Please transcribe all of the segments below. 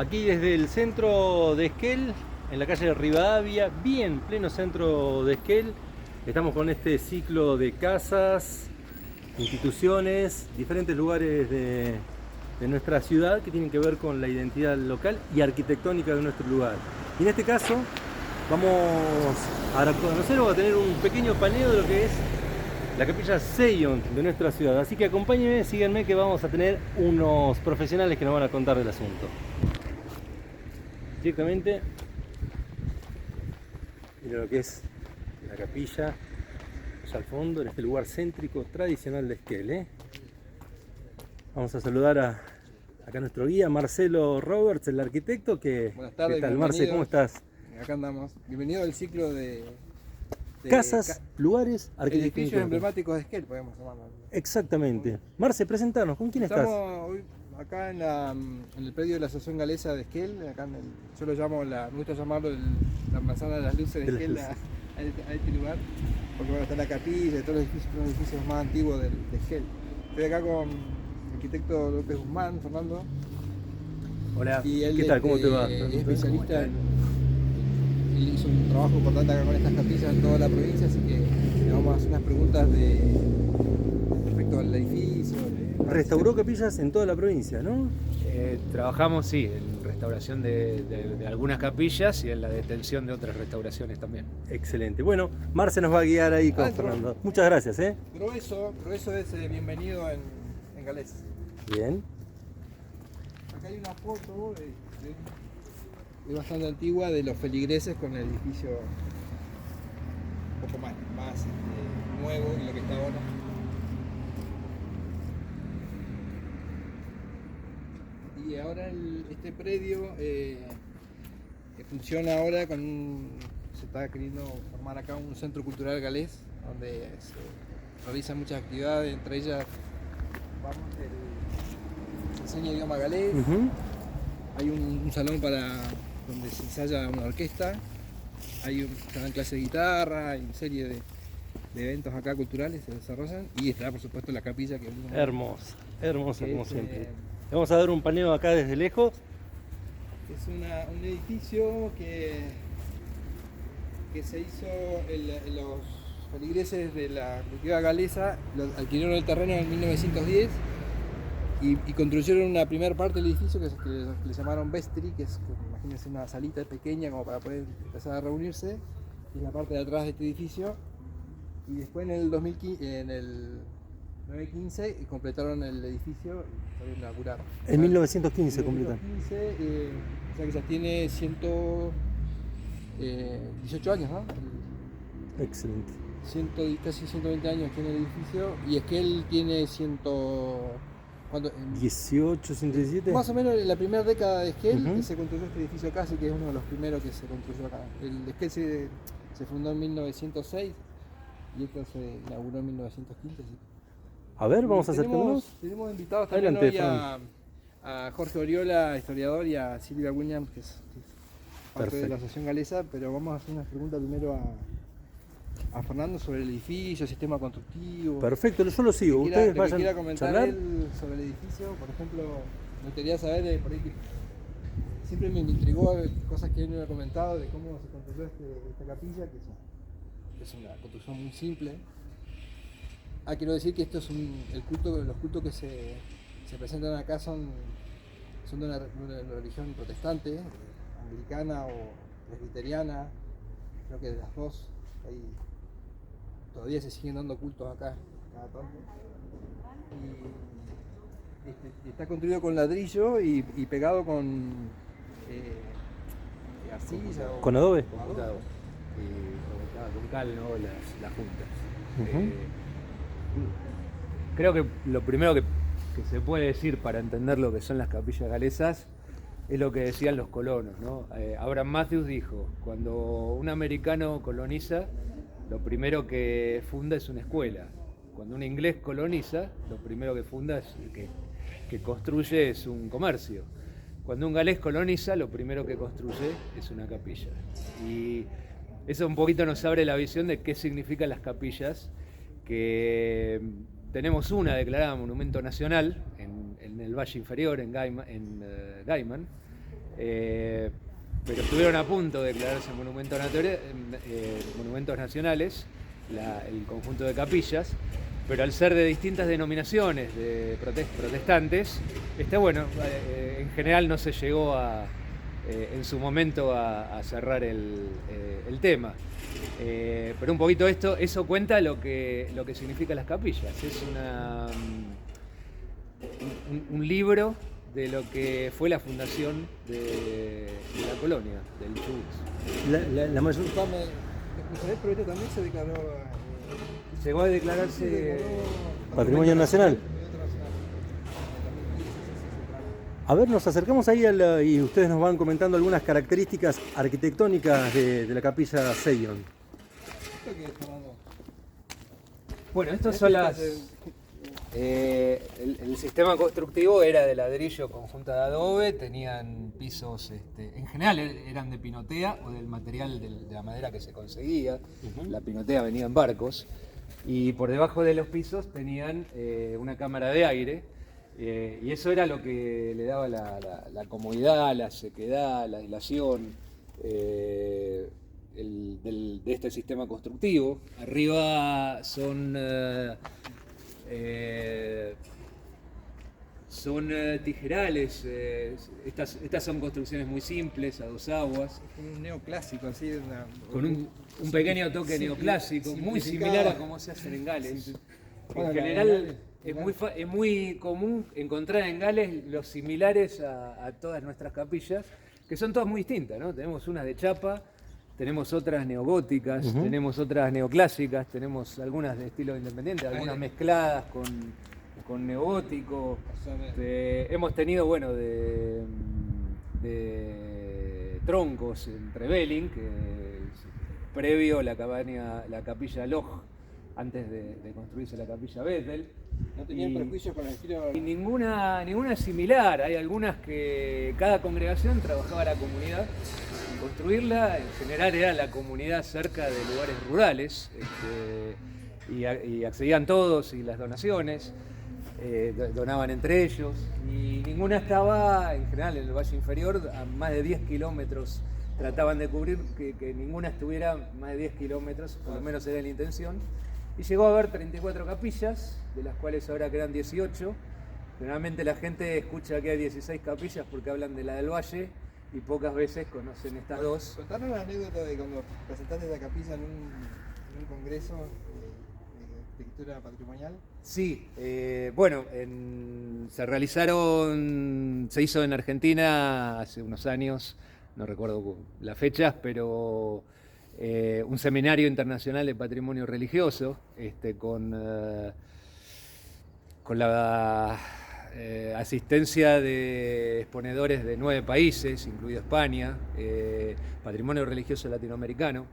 Aquí desde el centro de Esquel, en la calle de Rivadavia, bien pleno centro de Esquel. Estamos con este ciclo de casas, instituciones, diferentes lugares de nuestra ciudad que tienen que ver con la identidad local y arquitectónica de nuestro lugar. Y en este caso vamos a conocer o a tener un pequeño paneo de lo que es la capilla Seion de nuestra ciudad. Así que acompáñenme, síganme que vamos a tener unos profesionales que nos van a contar del asunto. Directamente, mira lo que es la capilla allá al fondo, en este lugar céntrico tradicional de Esquel, ¿eh? Vamos a saludar acá a nuestro guía Marcelo Roberts, el arquitecto. Buenas tardes, ¿Qué tal, Marce? ¿Cómo estás? Acá andamos. Bienvenido al ciclo de Casas, lugares, edificios emblemáticos de Esquel, podemos llamarlo. Exactamente. Marce, presentanos, ¿con quién estás? Estamos hoy acá en el predio de la Asociación Galesa de Esquel, acá yo lo llamo, me gusta llamarlo la manzana de las luces de Esquel, a este lugar, porque bueno, está la capilla y todos los edificios más antiguos de Esquel. Estoy acá con el arquitecto López Guzmán, Fernando. Hola, y él ¿qué tal? ¿Cómo te va? Es especialista él hizo un trabajo importante acá con estas capillas en toda la provincia, así que le vamos a hacer unas preguntas respecto al edificio. Restauró capillas en toda la provincia, ¿no? Trabajamos, sí, en restauración de algunas capillas y en la detención de otras restauraciones también. Excelente. Bueno, Marce nos va a guiar ahí con Fernando. Muchas gracias, ¿eh? Proeso es bienvenido en Galés. Bien. Acá hay una foto bastante antigua de los feligreses con el edificio un poco más nuevo de lo que está ahora. Y ahora este predio funciona ahora se está queriendo formar acá un centro cultural galés donde se realizan muchas actividades, entre ellas se enseña idioma galés. Hay un salón donde se ensaya una orquesta, se dan clases de guitarra, hay una serie de eventos acá culturales se desarrollan, y está por supuesto la capilla que hermosa, como siempre. Le vamos a dar un paneo acá desde lejos. Es un edificio que se hizo los feligreses de la comunidad galesa, adquirieron el terreno en 1910 y construyeron una primera parte del edificio que le llamaron vestry, que es, imagínense, una salita pequeña como para poder empezar a reunirse, y es la parte de atrás de este edificio. Y después en el 2015 completaron el edificio y lo inauguraron. En 1915 completaron. O sea que ya tiene 18 años, ¿no? Excelente. Casi 120 años tiene el edificio, y es que él tiene 18, 117. Más o menos en la primera década de Esquel que se construyó este edificio acá, así que es uno de los primeros que se construyó acá. El Esquel se fundó en 1906 y esto se inauguró en 1915. Así. A ver, vamos a acercarnos. Tenemos invitados también hoy a Jorge Oriola, historiador, y a Silvia Williams, que es parte de la Asociación Galesa, pero vamos a hacer unas preguntas primero a Fernando sobre el edificio, el sistema constructivo. Perfecto, yo lo sigo. Ustedes vayan quiera comentar a él sobre el edificio, por ejemplo, me gustaría saber por ahí que siempre me intrigó cosas que él me ha comentado de cómo se construyó esta capilla, que es una construcción muy simple. Quiero decir que esto es los cultos que se presentan acá son de una religión protestante, anglicana o presbiteriana, creo que de las dos. Ahí todavía se siguen dando cultos acá cada tanto. Y está construido con ladrillo y pegado con arcilla. ¿Con adobe? Con cal, ¿no? Las juntas. Creo que lo primero que se puede decir para entender lo que son las capillas galesas es lo que decían los colonos, ¿no? Abraham Matthews dijo: cuando un americano coloniza, lo primero que funda es una escuela. Cuando un inglés coloniza, lo primero que funda que construye es un comercio. Cuando un galés coloniza, lo primero que construye es una capilla. Y eso un poquito nos abre la visión de qué significan las capillas, que tenemos una declarada monumento nacional en el Valle Inferior, en Gaiman, pero estuvieron a punto de declararse monumentos nacionales, el conjunto de capillas, pero al ser de distintas denominaciones de protestantes, bueno, en general no se llegó en su momento a cerrar el tema. Pero un poquito eso cuenta lo que significan las capillas. Es un libro de lo que fue la fundación de la colonia, del Chubut. La mayor... Isabel Proveto también se declaró... Llegó a declararse Patrimonio Nacional. A ver, nos acercamos ahí y ustedes nos van comentando algunas características arquitectónicas de la capilla Seion. Bueno, estas son las... el sistema constructivo era de ladrillo con junta de adobe, tenían pisos, en general eran de pinotea o del material de la madera que se conseguía. La pinotea venía en barcos y por debajo de los pisos tenían una cámara de aire, y eso era lo que le daba la comodidad, la sequedad, la aislación de este sistema constructivo. Arriba son tijerales, estas son construcciones muy simples, a dos aguas. Con un neoclásico, así. Con un pequeño toque neoclásico, muy similar a como se hace en Gales. En general es muy común encontrar en Gales los similares a todas nuestras capillas, que son todas muy distintas, ¿no? Tenemos unas de chapa, tenemos otras neogóticas, tenemos otras neoclásicas, tenemos algunas de estilo independiente, algunas mezcladas con neogótico. Hemos tenido, bueno, de troncos en Trevelin, que es previo la capilla Loch, antes de construirse la capilla Bethel. No tenían prejuicios con el estilo... Y ninguna similar. Hay algunas que cada congregación trabajaba la comunidad en construirla. En general era la comunidad cerca de lugares rurales, y accedían todos y las donaciones. Donaban entre ellos, y ninguna estaba, en general, en el Valle Inferior, a más de 10 kilómetros. Trataban de cubrir que ninguna estuviera más de 10 kilómetros, por lo menos era la intención. Y llegó a haber 34 capillas, de las cuales ahora quedan 18. Generalmente la gente escucha que hay 16 capillas porque hablan de la del Valle, y pocas veces conocen estas dos. Contanos una anécdota de cuando presentaste la capilla en un congreso de arquitectura patrimonial. Sí, bueno, se hizo en Argentina hace unos años, no recuerdo las fechas, pero un seminario internacional de patrimonio religioso, con la asistencia de exponedores de 9 países, incluido España, patrimonio religioso latinoamericano.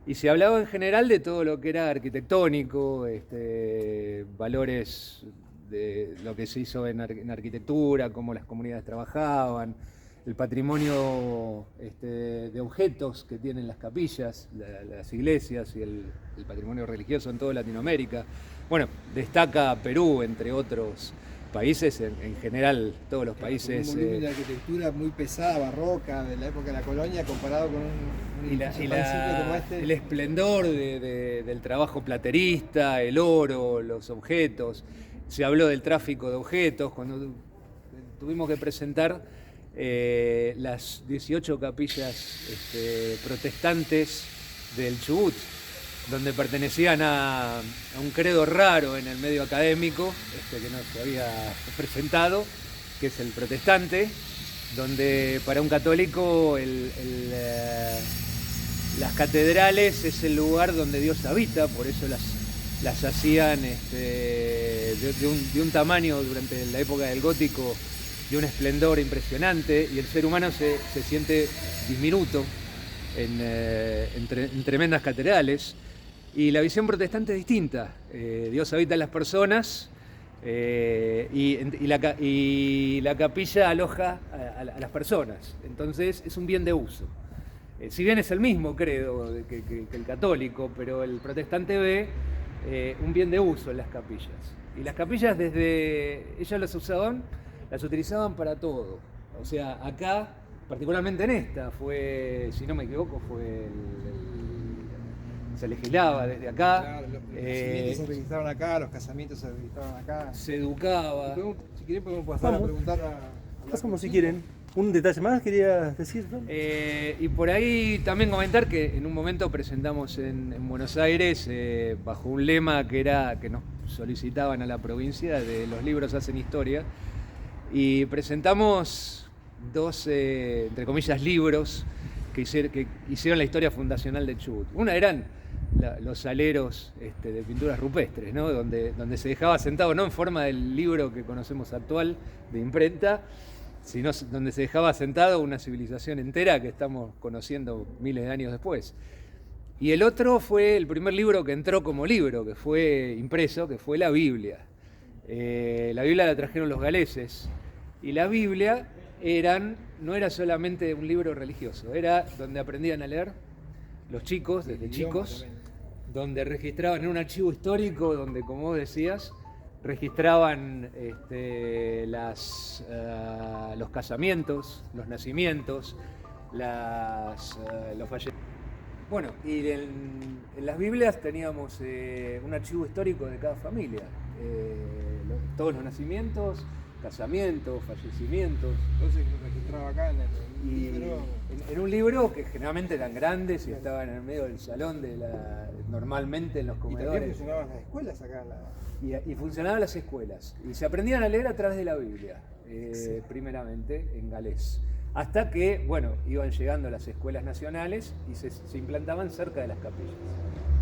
Y se hablaba en general de todo lo que era arquitectónico, valores de lo que se hizo en arquitectura, cómo las comunidades trabajaban, el patrimonio de objetos que tienen las capillas, las iglesias y el patrimonio religioso en toda Latinoamérica. Bueno, destaca Perú, entre otros países, en general todos los países. Un volumen de arquitectura muy pesada, barroca, de la época de la colonia, comparado con un como este. El esplendor del trabajo platerista, el oro, los objetos. Se habló del tráfico de objetos cuando tuvimos que presentar las 18 capillas protestantes del Chubut, donde pertenecían a un credo raro en el medio académico, que no se había presentado, que es el protestante, donde para un católico las catedrales es el lugar donde Dios habita, por eso las hacían de un tamaño durante la época del gótico, de un esplendor impresionante, y el ser humano se siente diminuto en tremendas catedrales. Y la visión protestante es distinta. Dios habita en las personas, y la capilla aloja a las personas. Entonces es un bien de uso. Si bien es el mismo credo que el católico, pero el protestante ve un bien de uso en las capillas. Y las capillas ellas las utilizaban para todo. O sea, acá particularmente en esta, fue, si no me equivoco, se legislaba desde acá. Claro, los nacimientos se registraban acá, los casamientos se registraban acá. Se educaba. Si quieren podemos pasar a preguntar Pasamos si quieren. ¿Un detalle más querías decir, Fran? Y por ahí también comentar que en un momento presentamos en Buenos Aires bajo un lema que nos solicitaban a la provincia de los libros hacen historia, y presentamos dos, entre comillas, libros que hicieron la historia fundacional de Chubut. Una eran los aleros de pinturas rupestres, ¿no? donde se dejaba sentado, no en forma del libro que conocemos actual de imprenta, sino donde se dejaba sentado una civilización entera que estamos conociendo miles de años después. Y el otro fue el primer libro que entró como libro, que fue impreso, que fue la Biblia. La Biblia la trajeron los galeses, y la Biblia no era solamente un libro religioso, era donde aprendían a leer los chicos, desde chicos, donde registraban en un archivo histórico, donde, como vos decías, registraban los casamientos, los nacimientos, los fallecimientos. Bueno, y en las Biblias teníamos un archivo histórico de cada familia, todos los nacimientos, casamientos, fallecimientos. Entonces lo registraba acá en el libro. En un libro que generalmente eran grandes y estaban en el medio del salón, normalmente en los Y también comedores. funcionaban las escuelas acá. Y funcionaban las escuelas. Y se aprendían a leer a través de la Biblia, primeramente en galés. Hasta que, bueno, iban llegando las escuelas nacionales y se implantaban cerca de las capillas.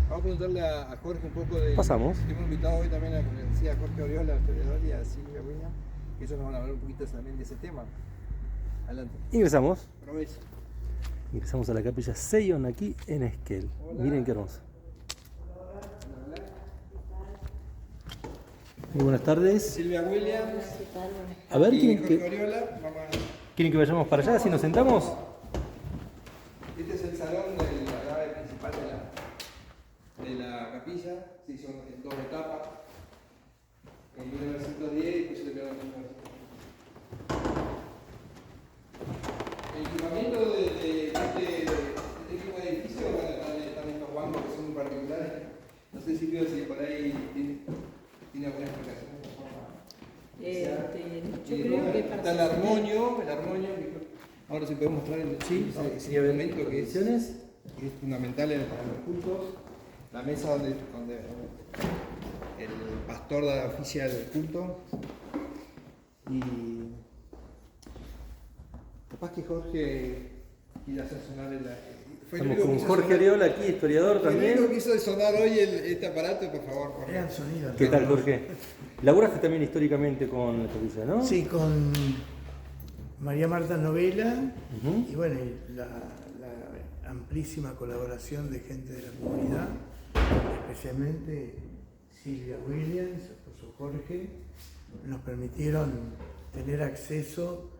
Vamos a preguntarle a Jorge un poco de... Pasamos. Hemos invitado hoy también a, como decía, Jorge Oriola, historiador, y a Silvia William, que ellos nos van a hablar un poquito también de ese tema. Adelante. Ingresamos. Aproveche. Ingresamos a la capilla Seion aquí en Esquel. Hola. Miren qué hermoso. Muy buenas tardes. Silvia Williams A ver, y ¿quieren Jorge que, Oriola. ¿quieren que vayamos para allá? ¿Si nos sentamos? Este es el salón de la nave principal de la capilla. Se hizo en dos etapas. En 1910 y después se terminó en 1910. El equipamiento de este tipo de edificio, bueno, están estos bancos que son muy particulares. No sé si por ahí tiene alguna explicación. Yo creo que está el armonio, ahora sí podemos mostrar ese elemento que es fundamental para los cultos. La mesa donde el pastor oficia el culto. Y capaz que Jorge quiera hacer sonar Estamos con Jorge Oriola aquí, historiador El único también. que hizo sonar hoy este aparato, por favor. Jorge. Crean sonido. ¿Qué tal, Jorge? Laburaste también históricamente con la capilla, ¿no? Sí, con María Marta Novela Ujú. y bueno, y la amplísima colaboración de gente de la comunidad, especialmente Silvia Williams, su Jorge, nos permitieron tener acceso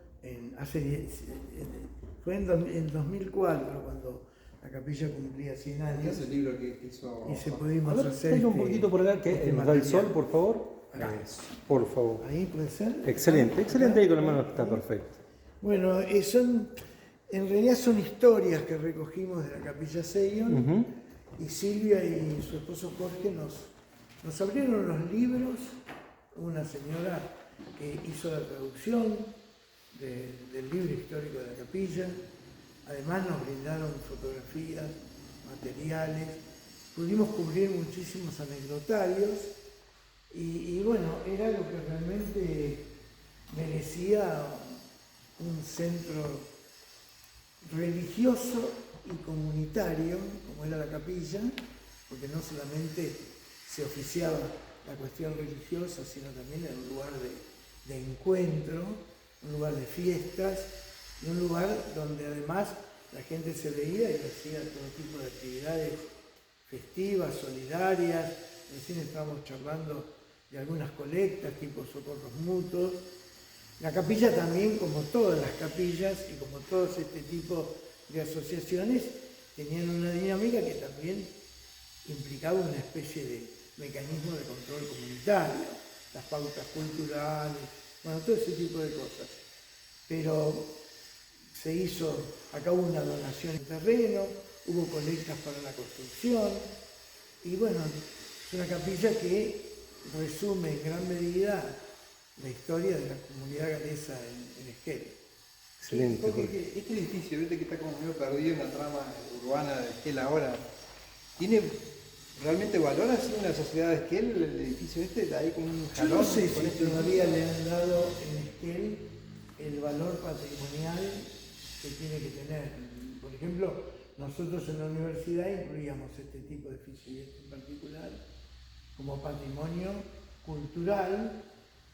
fue en 2004 cuando la capilla cumplía 100 Este años es el libro que hizo. y se A pudimos ver, hacer traiga un poquito por acá, que nos da el sol, por favor. Acá. Eso, por favor. Ahí puede ser. Excelente, excelente, ahí con la mano está perfecto. Bueno, en realidad son historias que recogimos de la capilla Seion. Ujú. Y Silvia y su esposo Jorge nos abrieron los libros, una señora que hizo la traducción del libro histórico de la capilla, además nos brindaron fotografías, materiales, pudimos cubrir muchísimos anecdotarios y bueno, era lo que realmente merecía un centro religioso y comunitario, como era la capilla, porque no solamente se oficiaba la cuestión religiosa, sino también era un lugar de encuentro, un lugar de fiestas, y un lugar donde además la gente se veía y hacía todo tipo de actividades festivas, solidarias. Recién estábamos charlando de algunas colectas, tipo socorros mutuos. La capilla también, como todas las capillas y como todos este tipo de asociaciones, tenían una dinámica que también implicaba una especie de mecanismo de control comunitario, las pautas culturales, bueno, todo ese tipo de cosas. Pero se hizo, acá hubo una donación de terreno, hubo colectas para la construcción, y bueno, es una capilla que resume en gran medida la historia de la comunidad galesa en Esquel. Excelente. Porque este edificio, viste que está como medio perdido en la trama urbana de Esquel ahora, ¿tiene realmente valor así en la sociedad de Esquel, el edificio este? ¿Está ahí como un Yo jalón? no sé con si este todavía edificio? le han dado en Esquel el valor patrimonial que tiene que tener. Por ejemplo, nosotros en la universidad incluíamos este tipo de edificio y este en particular como patrimonio cultural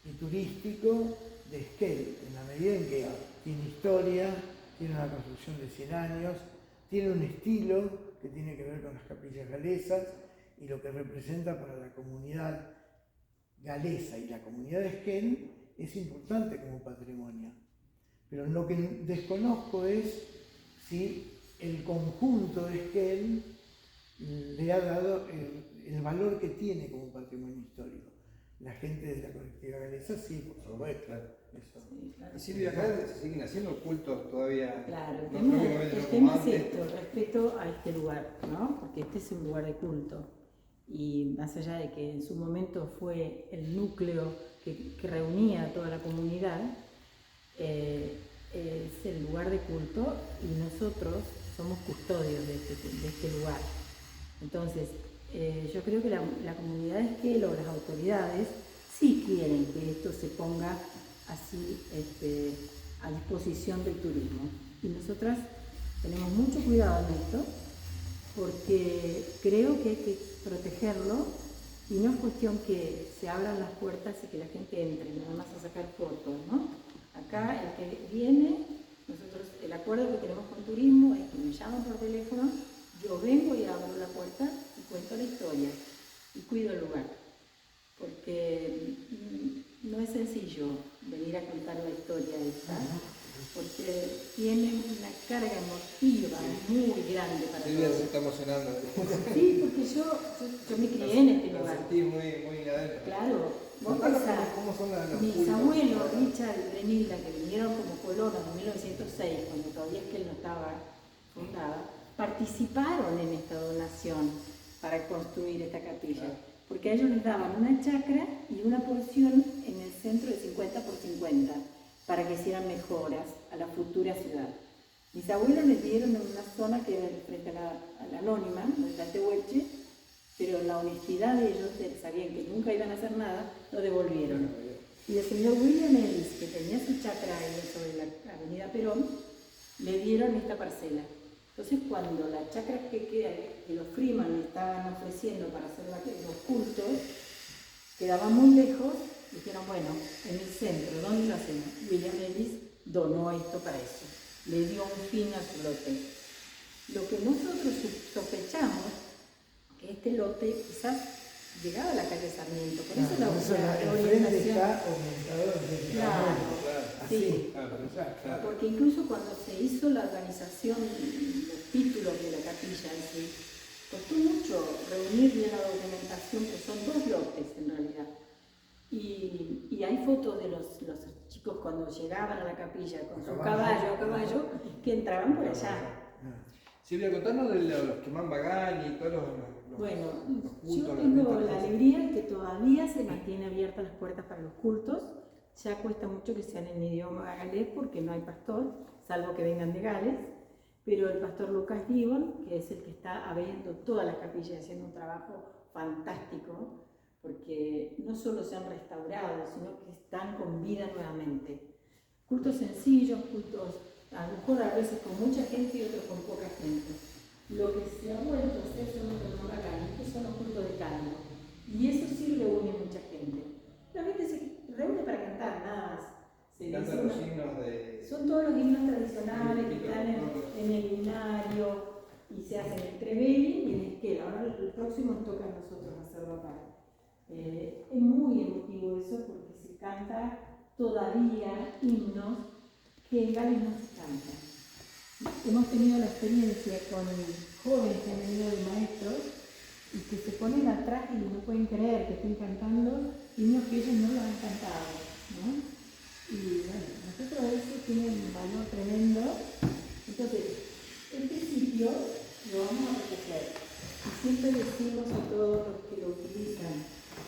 y turístico de Esquel, en la medida en que tiene historia, tiene una construcción de 100 años, tiene un estilo que tiene que ver con las capillas galesas y lo que representa para la comunidad galesa y la comunidad de Esquel es importante como patrimonio. Pero lo que desconozco es si el conjunto de Esquel le ha dado el valor que tiene como patrimonio histórico. La gente de la colectividad galesa sí, por supuesto. Eso. Sí, claro. Y Silvia, acá se siguen haciendo cultos todavía. Claro, no el propiamente no tema como es antes. esto, el respeto a este lugar, ¿no? Porque este es un lugar de culto. Y más allá de que en su momento fue el núcleo que reunía a toda la comunidad, es el lugar de culto y nosotros somos custodios de este lugar. Entonces, yo creo que la comunidad de Esquel o las autoridades sí quieren que esto se ponga así a disposición del turismo. Y nosotras tenemos mucho cuidado en esto porque creo que hay que protegerlo y no es cuestión que se abran las puertas y que la gente entre nada más a sacar fotos, ¿no? Acá el que viene, nosotros el acuerdo que tenemos con turismo es que me llaman por teléfono, yo vengo y abro la puerta y cuento la historia y cuido el lugar, porque no es sencillo venir a contar la historia esta, porque tiene una carga emotiva muy grande para Silvia se todos. está emocionando. Sí, porque yo me crié en este La lugar. sentí muy adentro. Claro, vos Contanos pensás, cómo son los mis cultos. abuelos, Richard y Brenilda, que vinieron como colonos en 1906, cuando todavía Esquel no estaba fundada, participaron en esta donación para construir esta capilla, porque a ellos les daban una chacra y una porción en el centro de 50 por 50 para que hicieran mejoras a la futura ciudad. Mis abuelos les dieron en una zona que era frente a la Anónima, donde está Tehuelche, pero en la honestidad de ellos, sabían que nunca iban a hacer nada, lo devolvieron. Y el señor William Ellis, que tenía su chacra ahí sobre la avenida Perón, le dieron esta parcela. Entonces, cuando la chacra que los Freeman le estaban ofreciendo para hacer los cultos, quedaba muy lejos, dijeron, bueno, en el centro, ¿dónde lo hacemos? William Ellis donó esto para eso, le dio un fin a su lote. Lo que nosotros sospechamos, que este lote quizás llegaba a la calle Sarmiento, por eso la el frente orientación. está orientado desde Claro, así. sí. Claro. Porque incluso cuando se hizo la organización, los títulos de la capilla en sí, costó mucho reunir bien la documentación, que son 2 lotes en realidad. Y hay fotos de los chicos cuando llegaban a la capilla con su caballo a caballo, que entraban por allá. Silvia, contanos de los que Bagani y todos los Bueno, los cultos, yo las tengo distintas la cosas. alegría que todavía se mantiene abiertas las puertas para los cultos. Ya cuesta mucho que sean en idioma galés porque no hay pastor, salvo que vengan de Gales. Pero el pastor Lucas Gibbon, que es el que está abriendo todas las capillas, haciendo un trabajo fantástico, porque no solo se han restaurado, sino que están con vida nuevamente. Cultos sencillos, cultos a lo mejor a veces con mucha gente y otros con poca gente. Lo que se ha vuelto a hacer son los Bagani, que son los cultos de canto. Y eso sí reúne mucha gente. La gente se reúne para cantar, nada más. Se Cantan los himnos de... son todos los himnos tradicionales que están en el himnario y se hacen el Trevelin y el Esquel. Ahora el próximo nos toca a nosotros hacerlo acá. Es muy emotivo eso porque se canta todavía himnos que en Gales no se cantan. Hemos tenido la experiencia con jóvenes que han venido de maestros y que se ponen atrás y no pueden creer que estén cantando himnos que ellos no lo han cantado, ¿no? Y bueno, nosotros eso tiene un valor tremendo decimos a todos los que lo utilizan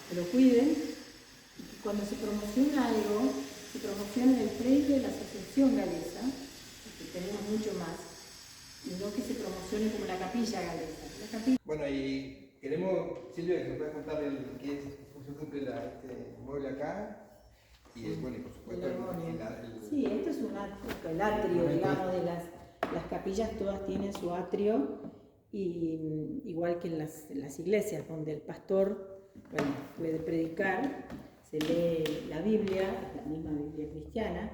que lo cuiden, y que cuando se promociona algo, se promociona en el frente de la Asociación Galesa, que tenemos mucho más, y no que se promocione como la Capilla Galesa. La capilla... Bueno, y queremos, Silvia, que nos puedas contar qué función cumple este mueble acá. Y bueno, y por supuesto Sí, esto es el atrio, digamos, de las capillas, todas tienen su atrio, y igual que en las iglesias, donde el pastor puede predicar, se lee la Biblia, la misma Biblia cristiana,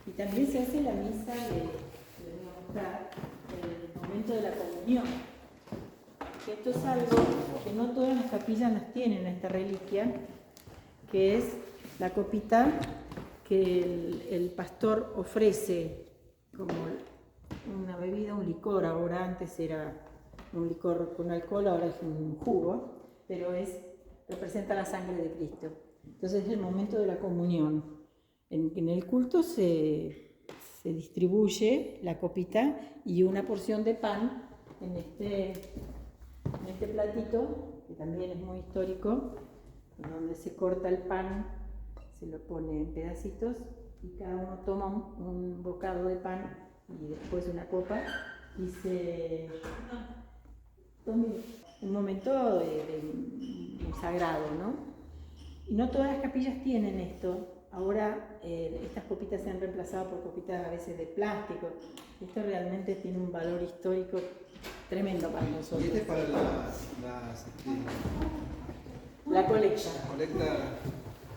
y también se hace la misa les voy a mostrar, el momento de la comunión. Que esto es algo que no todas las capillas las tienen, esta reliquia, que es la copita que el pastor ofrece como una bebida, un licor. Ahora antes era un licor con alcohol, ahora es un jugo, pero representa la sangre de Cristo. Entonces es el momento de la comunión. En el culto se distribuye la copita y una porción de pan en este platito, que también es muy histórico, donde se corta el pan, se lo pone en pedacitos y cada uno toma un bocado de pan y después una copa y un momento sagrado, ¿no? Y no todas las capillas tienen esto. Ahora estas copitas se han reemplazado por copitas a veces de plástico. Esto realmente tiene un valor histórico tremendo para nosotros. Y este es para la colecta. La colecta.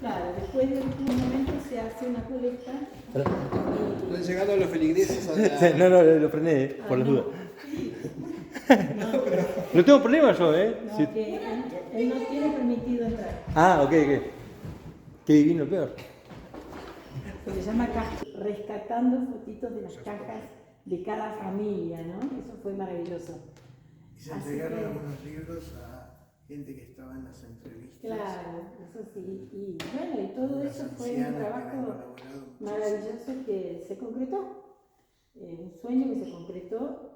Claro, después de un momento se hace una colecta. Están llegando los feligreses a la... No, lo frené, por las dudas. No tengo problema yo, ¿eh? No, que él no tiene permitido entrar. Ah, ok. Qué divino, peor. Se llama rescatando fotitos de las cajas de cada familia, ¿no? Eso fue maravilloso. Y se entregaron algunos libros a gente que estaba en las entrevistas. Claro, eso sí. Y bueno, y todo eso fue un trabajo maravilloso que se concretó. Un sueño que se concretó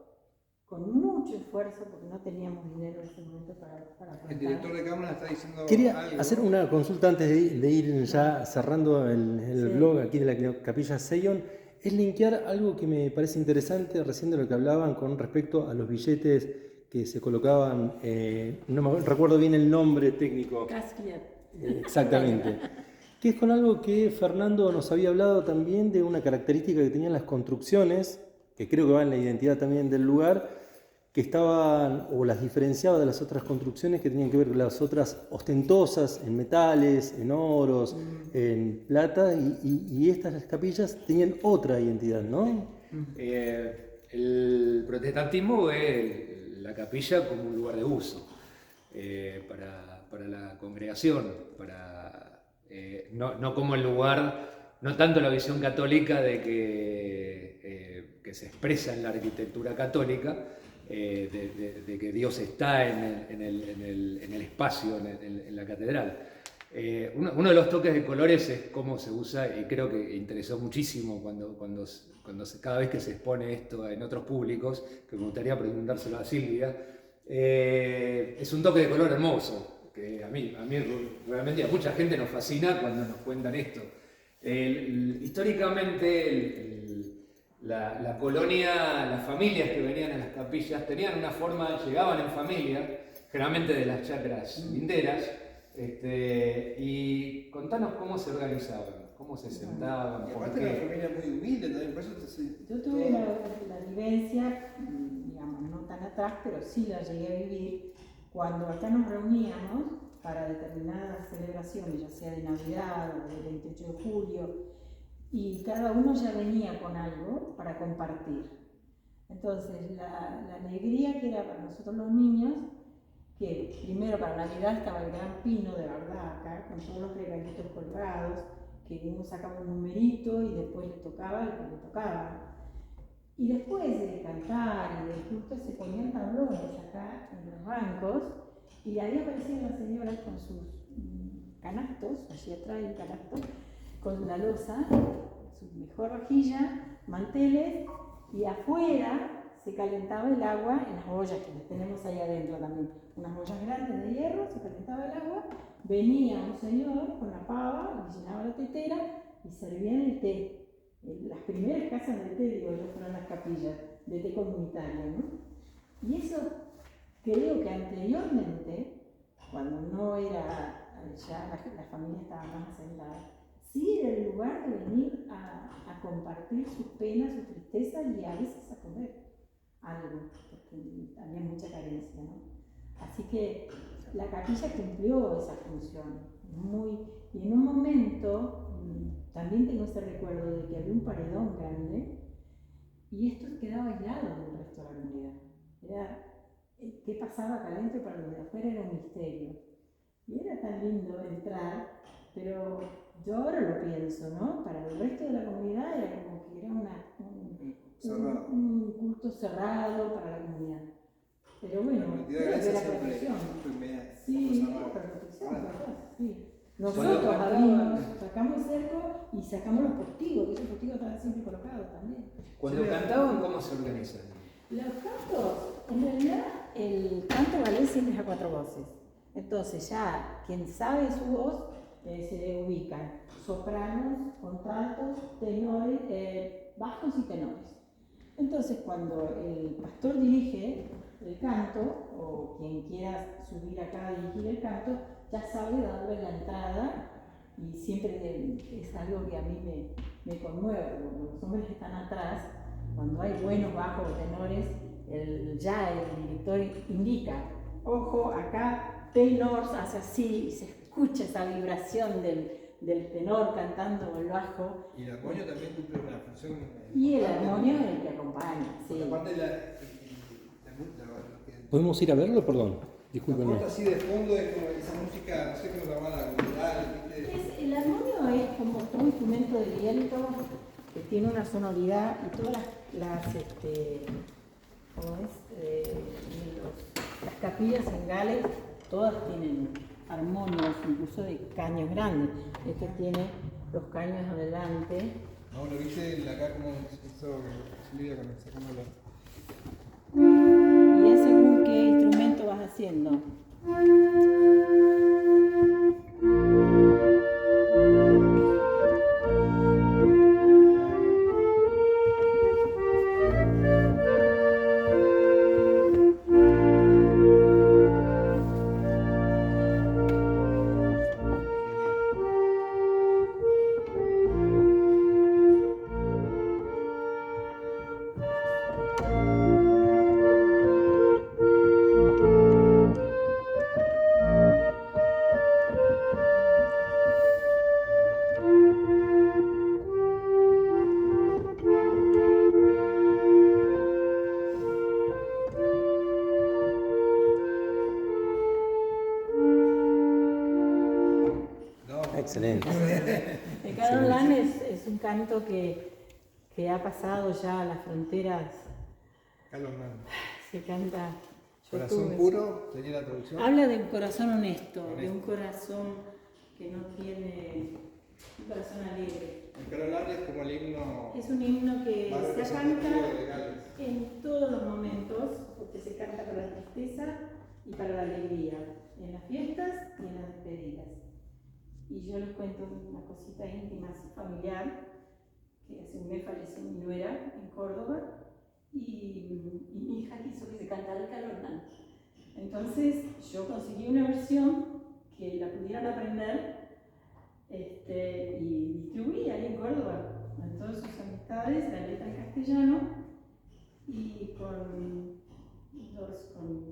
con mucho esfuerzo, porque no teníamos dinero en ese momento para afrontar. El director de cámara está diciendo Quería algo. hacer una consulta antes de ir ya cerrando el blog aquí de la Capilla Seion. Es linkear algo que me parece interesante recién de lo que hablaban con respecto a los billetes que se colocaban, no me recuerdo bien el nombre técnico. Casquiat. Exactamente. Que es con algo que Fernando nos había hablado también de una característica que tenían las construcciones, que creo que va en la identidad también del lugar, que estaban, o las diferenciaba de las otras construcciones que tenían que ver con las otras ostentosas en metales, en oros, en plata, y estas capillas tenían otra identidad, ¿no? El protestantismo ve la capilla como un lugar de uso para la congregación, no como el lugar, no tanto la visión católica de que se expresa en la arquitectura católica, de que Dios está en el espacio, en la catedral. Uno de los toques de colores es cómo se usa, y creo que interesó muchísimo cada vez que se expone esto en otros públicos, que me gustaría preguntárselo a Silvia. Es un toque de color hermoso, que a mí realmente a mucha gente nos fascina cuando nos cuentan esto. Históricamente la colonia, las familias que venían a las capillas tenían una forma, llegaban en familia, generalmente de las chacras linderas, y contanos cómo se organizaban, cómo se sentaban. Y aparte era una familia muy humilde también, por eso Yo tuve la vivencia, digamos, no tan atrás, pero sí la llegué a vivir, cuando acá nos reuníamos para determinadas celebraciones, ya sea de Navidad o del 28 de julio, y cada uno ya venía con algo para compartir. Entonces, la alegría que era para nosotros los niños, que primero para Navidad estaba el gran pino de verdad acá, con todos los regalitos colgados, que uno sacaba un numerito y después le tocaba el que le tocaba. Y después de cantar y de culto se ponían tablones acá en los bancos, y ahí aparecían las señoras con sus canastos, allí atrás el canasto, con la loza, su mejor vajilla, manteles, y afuera se calentaba el agua en las ollas que tenemos ahí adentro también. Unas ollas grandes de hierro, se calentaba el agua, venía un señor con la pava, le llenaba la tetera y servían el té. Las primeras casas de té, digo yo, fueron las capillas de té comunitario, ¿no? Y eso creo que anteriormente, cuando no era, ya la familia estaba más asentada, sí era el lugar de venir a compartir sus penas, sus tristezas y a veces a comer algo, porque había mucha carencia, ¿no? Así que la capilla cumplió esa función y en un momento también tengo ese recuerdo de que había un paredón grande y esto quedaba aislado del resto de la comunidad. ¿Qué pasaba acá adentro para los de afuera? Era un misterio. Y era tan lindo entrar, pero yo ahora lo pienso, ¿no? Para el resto de la comunidad era como que era un culto cerrado para la comunidad. Pero bueno, creo que era protección. Sí, era protección, ¿verdad? Sí. Nosotros abrimos, sacamos el cerco y sacamos los postigos, que esos postigos estaban siempre colocados también. Cuando cantaban, ¿cómo se organizan? Los cantos, en realidad el canto galés siempre es a 4 voces. Entonces ya quien sabe su voz se ubican sopranos, contraltos, tenores, bajos y tenores. Entonces cuando el pastor dirige el canto, o quien quiera subir acá a dirigir el canto, ya sabe darle la entrada y siempre es algo que a mí me conmueve, porque los hombres que están atrás, cuando hay buenos bajos o tenores, ya el director indica, ojo, acá tenor hace así, y se escucha esa vibración del tenor cantando con el bajo. Y el armonio también cumple una función. Y el armonio es el que acompaña, sí. Aparte ¿Podemos ir a verlo? Perdón, discúlpenme. La así de fondo es como esa música, no sé cómo llamarla, cultural, ¿viste? El armonio es como un instrumento de viento que tiene una sonoridad y todas las capillas en Gales, todas tienen armonios, incluso de caños grandes. Este tiene los caños adelante. No, lo viste acá como hizo Silvia con el segundo lado. Y es según qué instrumento vas haciendo. Excelente. El Carolán es un canto que ha pasado ya las fronteras. Calornán. Se canta. Corazón puro, sería la traducción. Habla de un corazón honesto, de un corazón que no tiene. Un corazón alegre. El Carolán es como el himno. Es un himno que más se representativo canta de Gales. en todos los momentos, porque se canta para la tristeza y para la alegría, en las fiestas y en las despedidas. Y yo les cuento una cosita íntima, familiar, que hace un mes falleció mi nuera en Córdoba y mi hija quiso que se cantara el Calornán. Entonces yo conseguí una versión que la pudieran aprender y distribuí ahí en Córdoba a todas sus amistades, la letra en castellano y con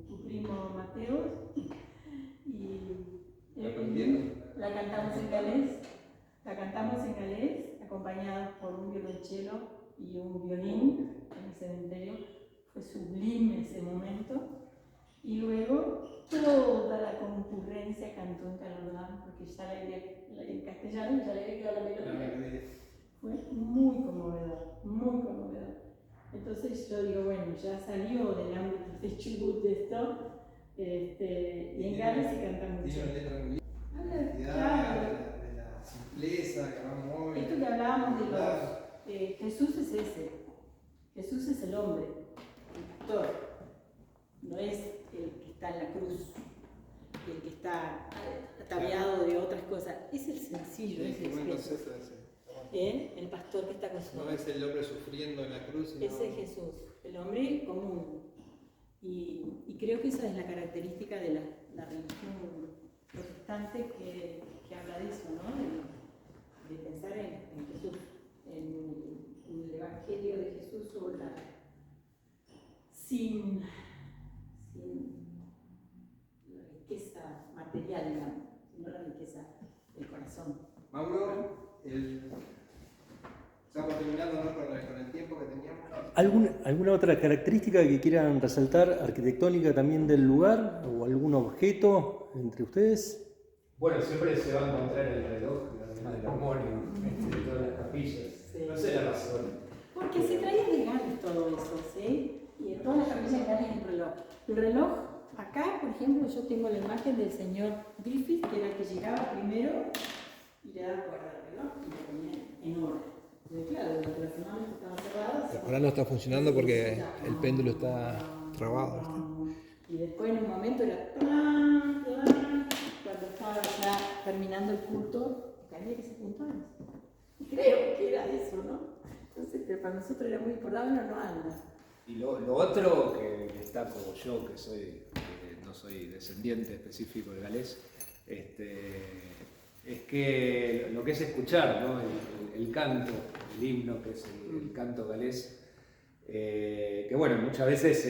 tu primo Mateo la cantamos en galés, acompañados por un violonchelo y un violín en el cementerio. Fue sublime ese momento. Y luego toda la concurrencia cantó en Calornán, porque ya en castellano ya le había quedado la melodía. Fue muy conmovedor, muy conmovedor. Entonces yo digo, bueno, ya salió del ámbito de Chubut de esto, y en Gales se canta mucho. De la simpleza que hablamos hoy. Esto que hablábamos de Jesús es ese. Jesús es el hombre. pastor, no es el que está en la cruz, el que está ataviado de otras cosas, es el sencillo, es el Jesús. El pastor que está con su No es el hombre sufriendo en la cruz, sino... Ese es Jesús, el hombre común. Y creo que esa es la característica de la religión protestante que habla de eso, ¿no? De pensar en Jesús, en el Evangelio de Jesús sin la riqueza material, digamos, sino la riqueza del corazón. Mauro, estamos terminando, ¿no? con el tiempo que teníamos. ¿Alguna otra característica que quieran resaltar, arquitectónica también del lugar, o algún objeto entre ustedes? Bueno, siempre se va a encontrar el reloj, además del armonio, de todas las capillas. Sí. No sé la razón. Porque se traía de Gales todo eso, ¿sí? Y en todas las capillas de Gales hay un reloj. El reloj, acá, por ejemplo, yo tengo la imagen del señor Griffith, que era el que llegaba primero y le daba cuerda al reloj y lo ponía en orden. Porque claro, durante la semana estaba cerrado. Ahora no está funcionando porque el péndulo está trabado. Y después en un momento era plan, plan, cuando estaba ya terminando el culto, que había que ser puntuales. Creo que era eso, ¿no? Entonces, pero para nosotros era muy importante, no anda. Y lo otro que destaco yo, que no soy descendiente específico de galés, es que lo que es escuchar, ¿no? el canto, el himno, que es el canto galés, que bueno, muchas veces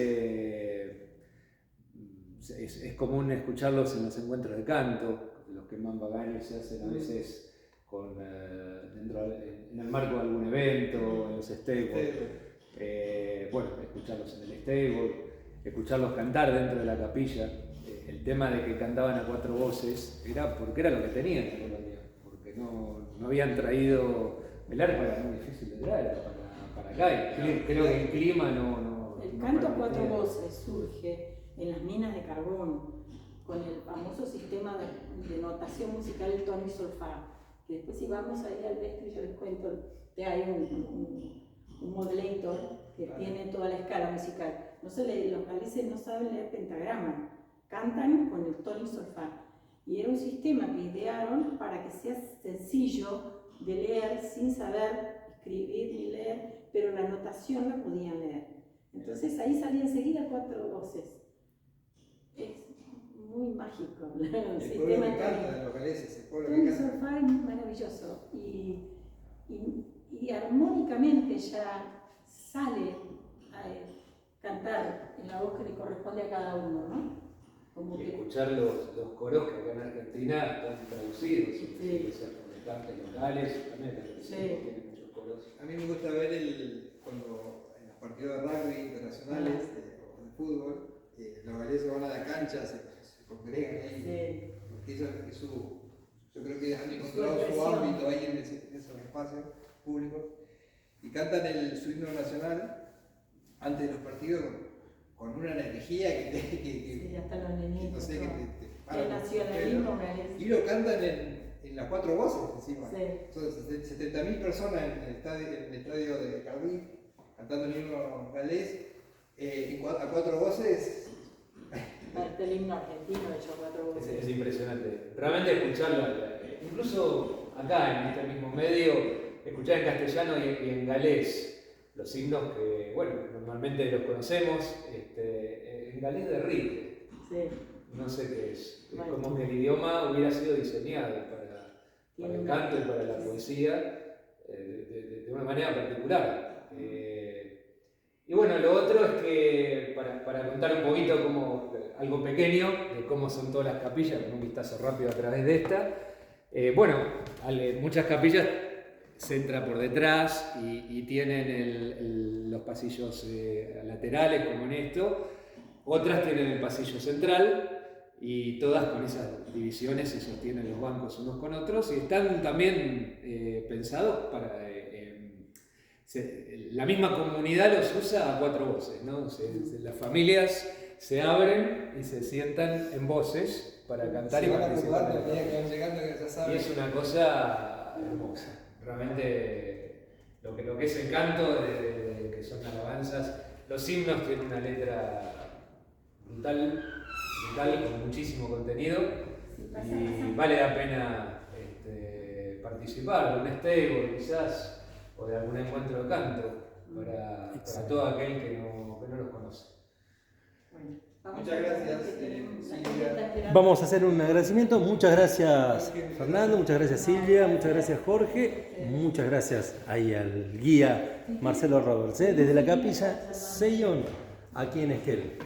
es común escucharlos en los encuentros de canto, los que más vaganes se hacen a veces en el marco de algún evento, en los stables. Bueno, escucharlos en el stable, escucharlos cantar dentro de la capilla. El tema de que cantaban a cuatro voces era porque era lo que tenían en Colombia, porque no habían traído el arpa, era muy difícil de traer para acá. Creo que el clima no. El canto a cuatro voces surge en las minas de carbón con el famoso sistema de notación musical, el ton y sol fa, que después si vamos ahí al Vestri yo les cuento que hay un modulator que tiene toda la escala musical. Los galeses no saben leer pentagrama, cantan con el ton y sol fa. Y era un sistema que idearon para que sea sencillo de leer sin saber escribir ni leer, pero la notación la podían leer. Entonces ahí salían enseguida cuatro voces. Es muy mágico el sistema que canta de los galeses, el pueblo que ton y canta. sol fa es maravilloso. Y armónicamente ya sale a cantar en la voz que le corresponde a cada uno, ¿no? Como Y que escuchar los coros que acá en Argentina están traducidos, Sí. por cantantes locales, también Sí. tienen muchos coros. A mí me gusta ver cuando en los partidos de rugby internacionales o de fútbol, los galeses van a la cancha, se congregan ahí, Sí. porque ellos yo creo que han encontrado su expresión. ámbito ahí en esos espacios públicos y cantan su himno nacional antes de los partidos con una energía que Sí, hasta los nenitos. no sé, que te para El por nacionalismo el pelo. galés. Y lo cantan en las cuatro voces encima. Sí. Son 70.000 personas en el estadio de Cardiff cantando el himno galés a cuatro voces. El himno argentino hecho a cuatro voces. Es impresionante. Realmente escucharlo, incluso acá en este mismo medio, escuchar en castellano y en galés los himnos que, bueno, normalmente los conocemos, en galés derrite. Sí. No sé qué es. Es Bueno. como que el idioma hubiera sido diseñado para Tiene el una- canto y para la poesía de una manera particular. Y bueno, lo otro es que, para contar un poquito algo pequeño de cómo son todas las capillas, con un vistazo rápido a través de esta, muchas capillas se entra por detrás y tienen los pasillos laterales como en esto, otras tienen el pasillo central y todas con esas divisiones se sostienen los bancos unos con otros y están también pensados para... la misma comunidad los usa a cuatro voces, ¿no? Las familias se abren y se sientan en voces para cantar y Se van a participar. ocupar a medida que van llegando, que ya Y saben. es una cosa hermosa. Realmente lo que es el canto, que son alabanzas, Los himnos tienen una letra brutal, con muchísimo contenido y vale la pena participar de un stable quizás o de algún encuentro de canto para todo aquel que no los conoce. Bueno, Muchas gracias, Silvia. Vamos a hacer un agradecimiento. Muchas gracias Fernando, muchas gracias Silvia, muchas gracias Jorge, muchas gracias ahí al guía Marcelo Roberts, desde la capilla Seion, aquí en Esquel.